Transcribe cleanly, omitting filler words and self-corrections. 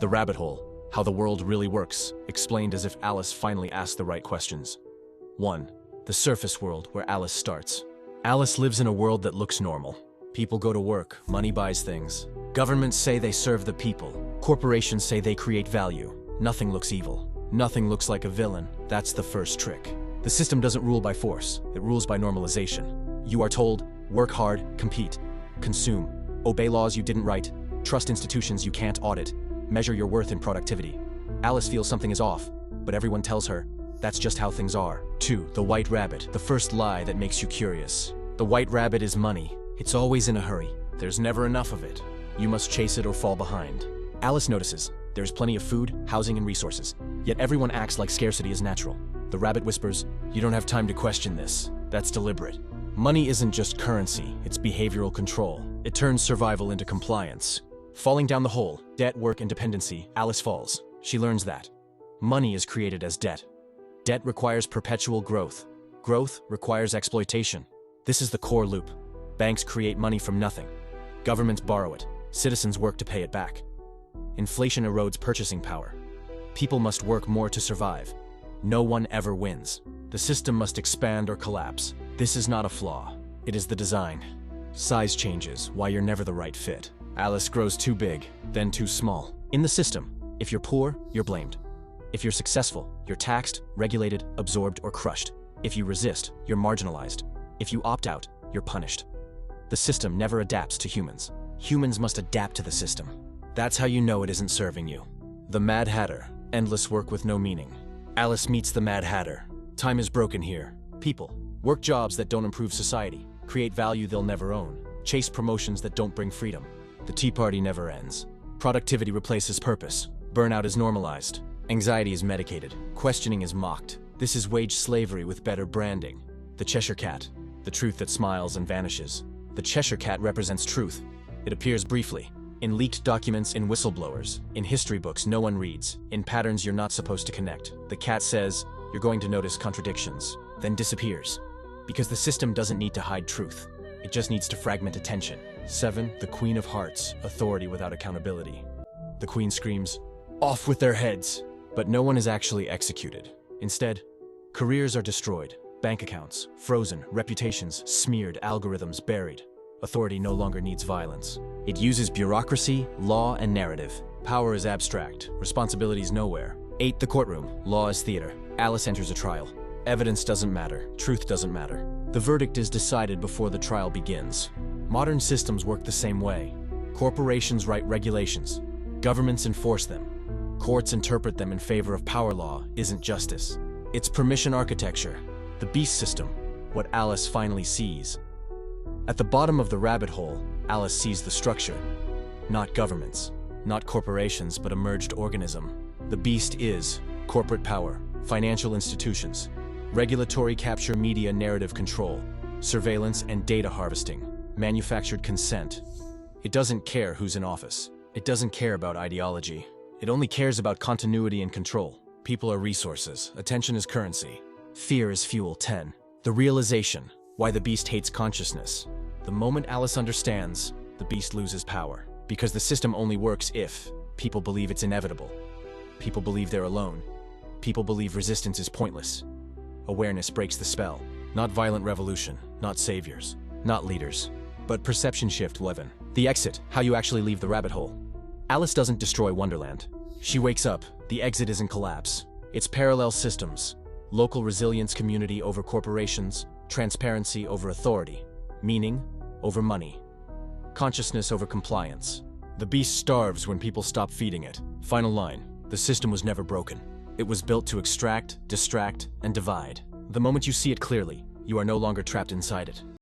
The rabbit hole, how the world really works, explained as if Alice finally asked the right questions. 1. The surface world, where Alice starts. Alice lives in a world that looks normal. People go to work, money buys things. Governments say they serve the people. Corporations say they create value. Nothing looks evil. Nothing looks like a villain. That's the first trick. The system doesn't rule by force, it rules by normalization. You are told, work hard, compete, consume, obey laws you didn't write, trust institutions you can't audit, measure your worth in productivity. Alice feels something is off, but everyone tells her, that's just how things are. 2. The white rabbit, the first lie that makes you curious. The white rabbit is money. It's always in a hurry. There's never enough of it. You must chase it or fall behind. Alice notices, there's plenty of food, housing, and resources, yet everyone acts like scarcity is natural. The rabbit whispers, you don't have time to question this. That's deliberate. Money isn't just currency, it's behavioral control. It turns survival into compliance. Falling down the hole, debt, work, and dependency, Alice falls. She learns that money is created as debt. Debt requires perpetual growth. Growth requires exploitation. This is the core loop. Banks create money from nothing. Governments borrow it. Citizens work to pay it back. Inflation erodes purchasing power. People must work more to survive. No one ever wins. The system must expand or collapse. This is not a flaw. It is the design. Size changes, why you're never the right fit. Alice grows too big, then too small. In the system, if you're poor, you're blamed. If you're successful, you're taxed, regulated, absorbed, or crushed. If you resist, you're marginalized. If you opt out, you're punished. The system never adapts to humans. Humans must adapt to the system. That's how you know it isn't serving you. The Mad Hatter, endless work with no meaning. Alice meets the Mad Hatter. Time is broken here. People work jobs that don't improve society, create value they'll never own, chase promotions that don't bring freedom. The Tea Party never ends. Productivity replaces purpose. Burnout is normalized. Anxiety is medicated. Questioning is mocked. This is wage slavery with better branding. The Cheshire Cat, the truth that smiles and vanishes. The Cheshire Cat represents truth. It appears briefly, in leaked documents, in whistleblowers, in history books no one reads, in patterns you're not supposed to connect. The cat says, you're going to notice contradictions, then disappears. Because the system doesn't need to hide truth. It just needs to fragment attention. 7. The Queen of Hearts, authority without accountability. The Queen screams, off with their heads! But no one is actually executed. Instead, careers are destroyed, bank accounts frozen, reputations smeared, algorithms buried. Authority no longer needs violence. It uses bureaucracy, law, and narrative. Power is abstract, responsibilities nowhere. 8. The courtroom, law is theater. Alice enters a trial. Evidence doesn't matter, truth doesn't matter. The verdict is decided before the trial begins. Modern systems work the same way. Corporations write regulations. Governments enforce them. Courts interpret them in favor of power. Law isn't justice. It's permission architecture. The beast system, what Alice finally sees. At the bottom of the rabbit hole, Alice sees the structure. Not governments, not corporations, but a merged organism. The beast is corporate power, financial institutions, regulatory capture, media narrative control, surveillance and data harvesting, manufactured consent. It doesn't care who's in office. It doesn't care about ideology. It only cares about continuity and control. People are resources. Attention is currency. Fear is fuel. 10. The realization, why the beast hates consciousness. The moment Alice understands, the beast loses power. Because the system only works if people believe it's inevitable. People believe they're alone. People believe resistance is pointless. Awareness breaks the spell. Not violent revolution, not saviors, not leaders, but perception shift. 11. The exit, how you actually leave the rabbit hole. Alice doesn't destroy Wonderland. She wakes up. The exit isn't collapse. It's parallel systems. Local resilience, community over corporations, transparency over authority, meaning over money, consciousness over compliance. The beast starves when people stop feeding it. Final line, the system was never broken. It was built to extract, distract, and divide. The moment you see it clearly, you are no longer trapped inside it.